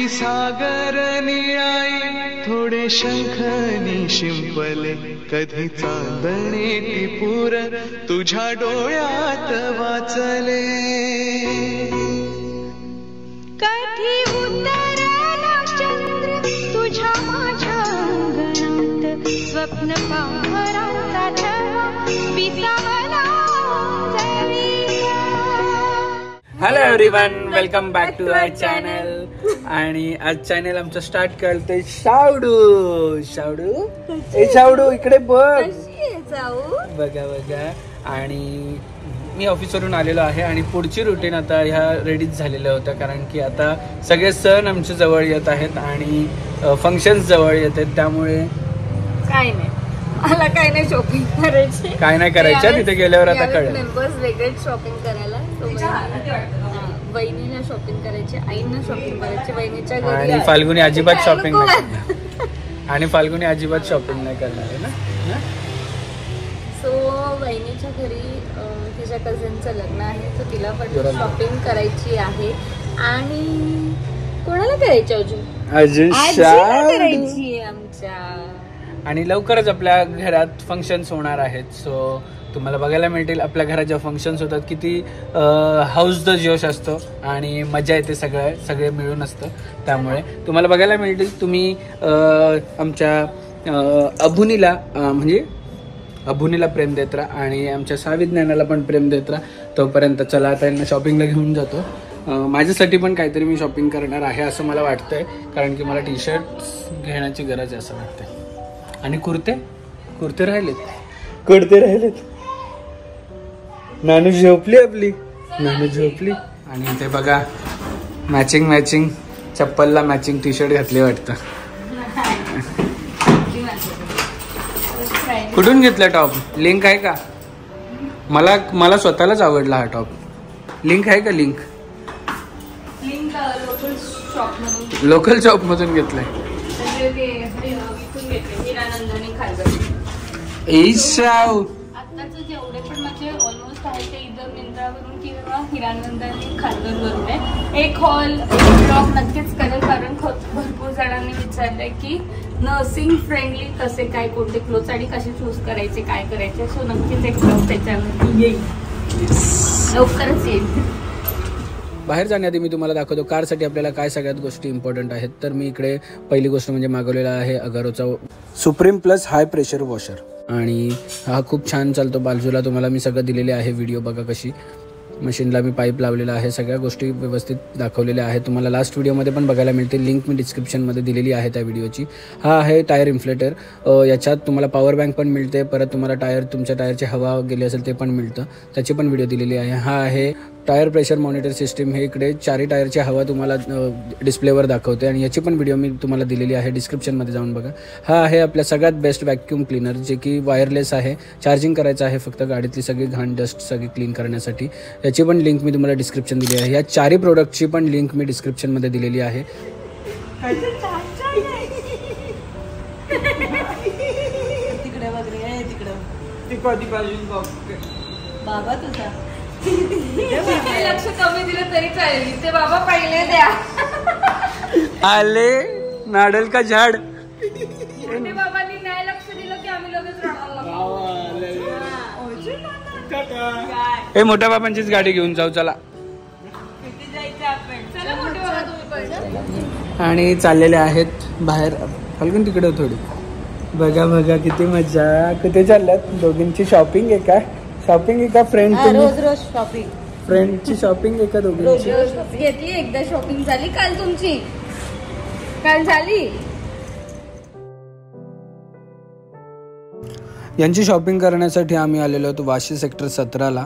सागर निळाई थोडे शंखनी शिंपले कधी चांदणे टिपूर तुझ्या डोळ्यात वाचले कधी उतरला चंद्र तुझ्या माझ्या अंगणात स्वप्न पांघराचा छळा विसावला hello everyone, welcome back to our channel. आणि आज चॅनल आमचं स्टार्ट करतोय शावडू. शावडू इकडे बघ, बघा बघा. आणि मी ऑफिसवरून आलेलो आहे आणि पुढची रुटीन आता ह्या रेडीच झालेल्या होत्या, कारण की आता सगळे सण आमच्या जवळ येत आहेत आणि फंक्शन्स जवळ येत आहेत. त्यामुळे काय नाही, मला काय नाही शॉपिंग करायची, काय नाही करायचं. तिथे गेल्यावर आता कळेल. मेंबर्स वेगळे शॉपिंग करायला, बहिणीला शॉपिंग करायची, आईंना शॉपिंग करायची, बहिणीच्या घरी. आणि फाल्गुनी अजिबात शॉपिंग नाही करणार. आणि फाल्गुनी अजिबात शॉपिंग नाही करणार आहे ना. सो बहिणीच्या घरी तिच्या कझनचं लग्न आहे, तर तिला पण शॉपिंग करायची आहे. आणि कोणाला करायची अजून करायची आहे आमच्या. आणि लवकरच आपल्या घरात फंक्शन्स होणार आहेत. सो तुम्हाला बघायला मिळतील आपल्या घरात जेव्हा फंक्शन्स होतात किती हाऊस द जोश असतो आणि मजा येते, सगळे मिळून असतं. त्यामुळे तुम्हाला बघायला मिळतील. तुम्ही आमच्या अभुनीला म्हणजे अभुनीला प्रेम देत राहा आणि आमच्या साविज्ञानाला पण प्रेम देत राहा. तोपर्यंत चला आता यांना शॉपिंगला घेऊन जातो. माझ्यासाठी पण काहीतरी मी शॉपिंग करणार आहे असं मला वाटतंय, कारण की मला टी शर्ट घेण्याची गरज आहे असं वाटतंय. आणि कुर्ते राहिलेत. नानू झोपली आपली, नानू झोपली. आणि ते बघा मॅचिंग चप्पलला मॅचिंग टी शर्ट घातली वाटतं. कुठून घेतला टॉप? लिंक आहे का? मला स्वतःलाच आवडला हा टॉप. लिंक आहे का? लिंक लोकल शॉप मधून घेतलाय. आताच जेवढे पण माझे ऑलमोस्ट आहे ते इतर मिंत्रावरून किंवा हिरानंद आणि खारघरवरून आहे. एक हॉल ब्लॉग नक्कीच करेल, कारण भरपूर जणांनी विचारलंय की नर्सिंग फ्रेंडली कसे काय, कोणते क्लोथ्स आणि कसे चूज करायचे, काय करायचे. सो नक्कीच एक ब्लॉग त्याच्यावरती येईल, लवकरच येईल. बाहेर जाण्याआधी मी तुम्हाला दाखवतो कारसाठी आपल्याला काय सगळ्यात गोष्टी इम्पॉर्टंट आहेत. तर मी इकडे पहिली गोष्ट म्हणजे मागवलेला आहे अगारोचा supreme plus high pressure washer. आणि हा खूप छान चालतो. बाजूला तुम्हाला मी सगळं दिलेले आहे, व्हिडिओ बघा कशी. मशीनला मी पाईप लावलेला आहे, सगळ्या गोष्टी व्यवस्थित दाखवलेल्या आहेत. तुम्हाला लास्ट व्हिडिओमध्ये पण बघायला मिळतील, लिंक मी डिस्क्रिप्शनमध्ये दिलेली आहे त्या व्हिडिओची. हा आहे टायर इन्फ्लेटर. याच्यात तुम्हाला पॉवर बँक पण मिळते, परत तुम्हाला तुमच्या टायरची हवा गेली असेल ते पण मिळतं, त्याची पण व्हिडिओ दिलेली आहे. हा आहे टायर प्रेशर मॉनिटर सिस्टीम. हे इकडे चारही टायरची हवा तुम्हाला डिस्प्लेवर दाखवते आणि याची पण व्हिडिओ मी तुम्हाला दिलेली आहे, डिस्क्रिप्शनमध्ये जाऊन बघा. हा आहे आपल्या सगळ्यात बेस्ट व्हॅक्यूम क्लीनर, जे की वायरलेस आहे. चार्जिंग करायचं आहे फक्त गाडीतली सगळी घाण डस्ट सगळी क्लीन करण्यासाठी. याची पण लिंक मी तुम्हाला डिस्क्रिप्शन दिली आहे. या चारही प्रोडक्टची पण लिंक मी डिस्क्रिप्शनमध्ये दिलेली आहे. बाबा तुझा लक्ष कमी दिलं तरी चालेल, ते बाबा पहिले द्या. आले नाडल का झाड. बाबांनी नाही लक्ष दिलं की आम्ही लगेच राहणार. हे मोठ्या बाबांचीच गाडी घेऊन जाऊ चला. आणि चाललेले आहेत बाहेर. फाल्गुन तिकडे थोडी बघा किती मजा. कुठे चालल्यात? दोघींची शॉपिंग आहे का? शॉपिंग आहे का फ्रेंड? रोज शॉपिंग, फ्रेंडची शॉपिंग आहे का दोघींची? घेतली. एकदा शॉपिंग झाली काल तुमची, काल झाली. यांची शॉपिंग करण्यासाठी आम्ही आलेलो होतो वाशी सेक्टर 17ला,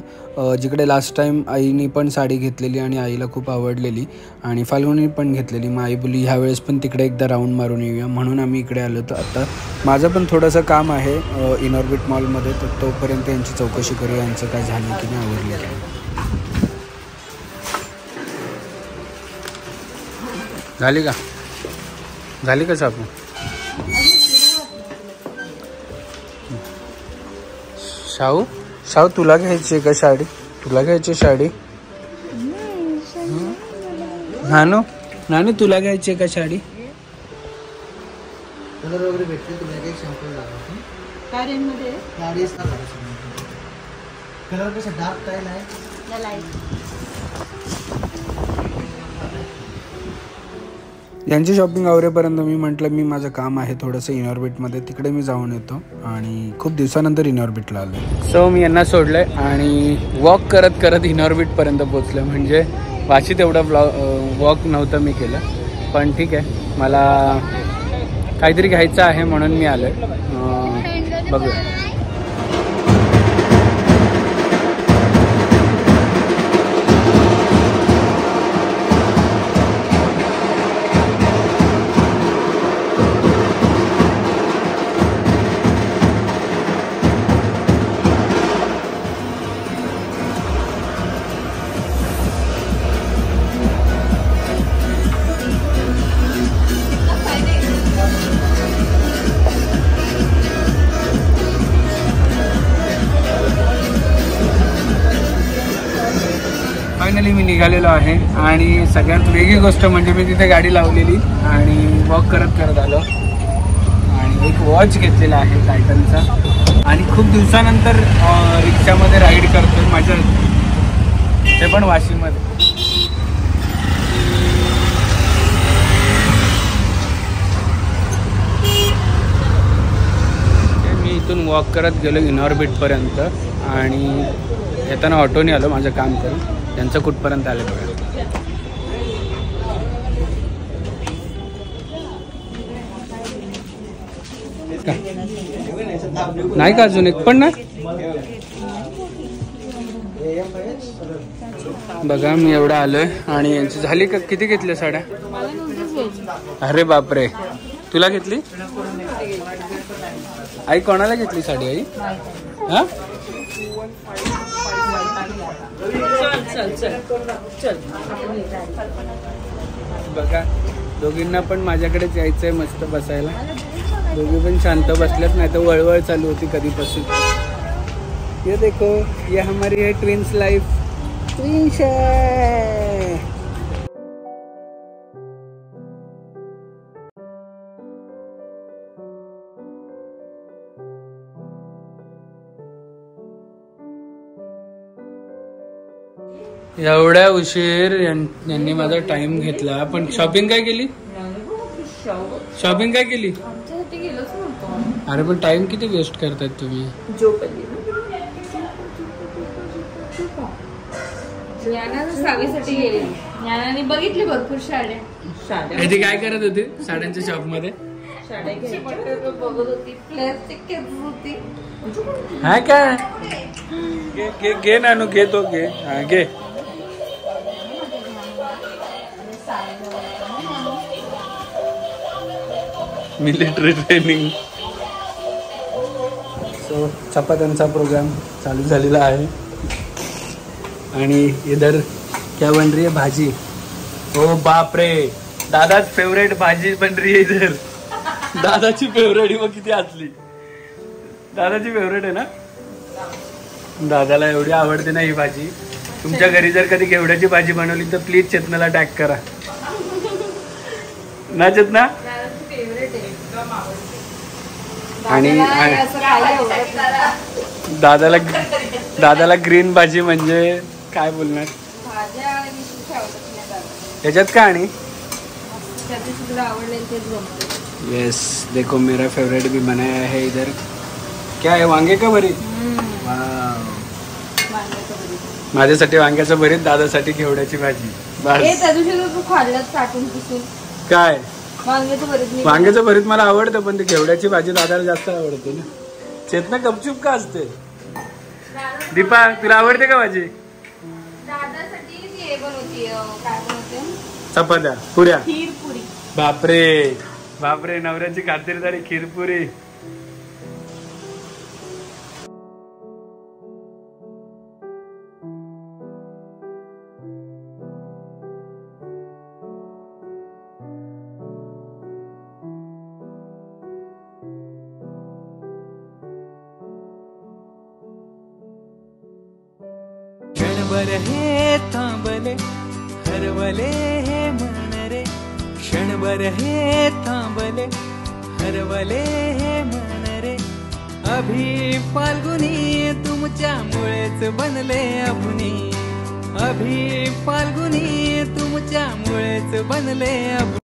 जिकडे लास्ट टाइम आईनी पण साडी घेतलेली आणि आईला खूप आवडलेली आणि फाल्गुनी पण घेतलेली. मग आई बोलली ह्यावेळेस पण तिकडे एकदा राऊंड मारून येऊया, म्हणून आम्ही इकडे आलो होतो. आता माझं पण थोडंसं काम आहे इनऑर्बिट मॉलमध्ये, तर तोपर्यंत यांची चौकशी करूया यांचं काय झालं की नाही, आवडलं की नाही. झाली का शॉपिंग? शाहू तुला घ्यायची का साडी? तुला घ्यायची साडी? हानू नानी तुला घ्यायची आहे का साडी? कलर वगैरे भेटते तुला एक सॅम्पल लागेल. काय रेंज मध्ये साडी कलर कसा डार्क स्टाईल आहे. यांची शॉपिंग आवरेपर्यंत मी म्हटलं मी माझं काम आहे थोडंसं इनऑर्बिटमध्ये, तिकडे मी जाऊन येतो. आणि खूप दिवसानंतर इनऑर्बिटला आलो. सो मी यांना सोडलंय आणि वॉक करत करत इनऑर्बिटपर्यंत पोचलो. म्हणजे वाशीत एवढा वॉक नव्हतं मी केलं, पण ठीक आहे, मला काहीतरी घ्यायचं आहे म्हणून मी आलोय. बघूया. फायनली मी निघालेलो आहे आणि सगळ्यात वेगळी गोष्ट म्हणजे मी तिथे गाडी लावलेली आणि वॉक करत करत आलो आणि एक वॉच घेतलेला आहे टायटनचा आणि खूप दिवसानंतर रिक्षामध्ये राईड करतोय माझ्या, ते पण वाशीमध्ये. मी इथून वॉक करत गेलो इनऑर्बिटपर्यंत आणि येताना ऑटोने आलो माझं काम करून. त्यांचं कुठपर्यंत आले बघा. नाही का अजून एक पण ना बघा. मी एवढा आलोय आणि यांची झाली का? किती घेतल्या साड्या? अरे बापरे, तुला घेतली? आई कोणाला घेतली साडी आई? हा बघा, दोघींना पण माझ्याकडेच यायचंय मस्त बसायला. दोघी पण शांत बसल्यात, नाही तर वळवळ चालू होती कधीपासून. ये देखो, ये हमारी है ट्विन्स लाइफ. ट्विन्स एवढ्या उशीर यांनी माझा टाइम घेतला. पण शॉपिंग काय केली? शॉपिंग काय केली? अरे पण टाइम किती वेस्ट करतायत तुम्ही. सावीसाठी गेले, ज्ञानाने बघितली भरपूर साड्या. ती काय करत होती साड्यांच्या शॉप मध्ये? बघत होती, प्लास्टिक घेत होती. हा काय? घे नानू, घे तो, घे. हा घे. Military training. सो चपात्यांचा प्रोग्राम चालू झालेला आहे आणि इधर क्या बन रही है? भाजी. ओ बाप रे, दादाच फेवरेट भाजी बन रही है इधर. दादाची फेवरेट. मग किती असली दादाची फेवरेट आहे ना. दादाला एवढी आवडते ना ही भाजी. तुमच्या घरी जर कधी घेवड्याची भाजी बनवली तर प्लीज चेतनाला टॅग करा ना चेतना. आणि दादाला ग्रीन भाजी म्हणजे काय बोलणार. याच्यात का? आणि यस, देखो मेरा फेवरेट भी बनाया है इधर. क्या है? वांगे का भरीत. माझ्यासाठी वांग्याचं भरीत, दादासाठी घेवड्याची भाजी. काय वांग्याचं भरीत मला आवडतं, पण ते घेवड्याची भाजी दादाला जास्त आवडते ना. चेतना गपचूप का असते? दीपा तुला आवडते का भाजी? चपात्या, पुऱ्या. बापरे बापरे, नवऱ्याची खातिरदारी, खीरपुरी. क्षणभर हे थांबले, हरवले हे मन रे. क्षणभर हे थांबले हरवले हे मन रे अभि फाल्गुनी तुमच्यामुळेच बनले अभुनी अभि फाल्गुनी तुमच्यामुळेच बनले अभुनी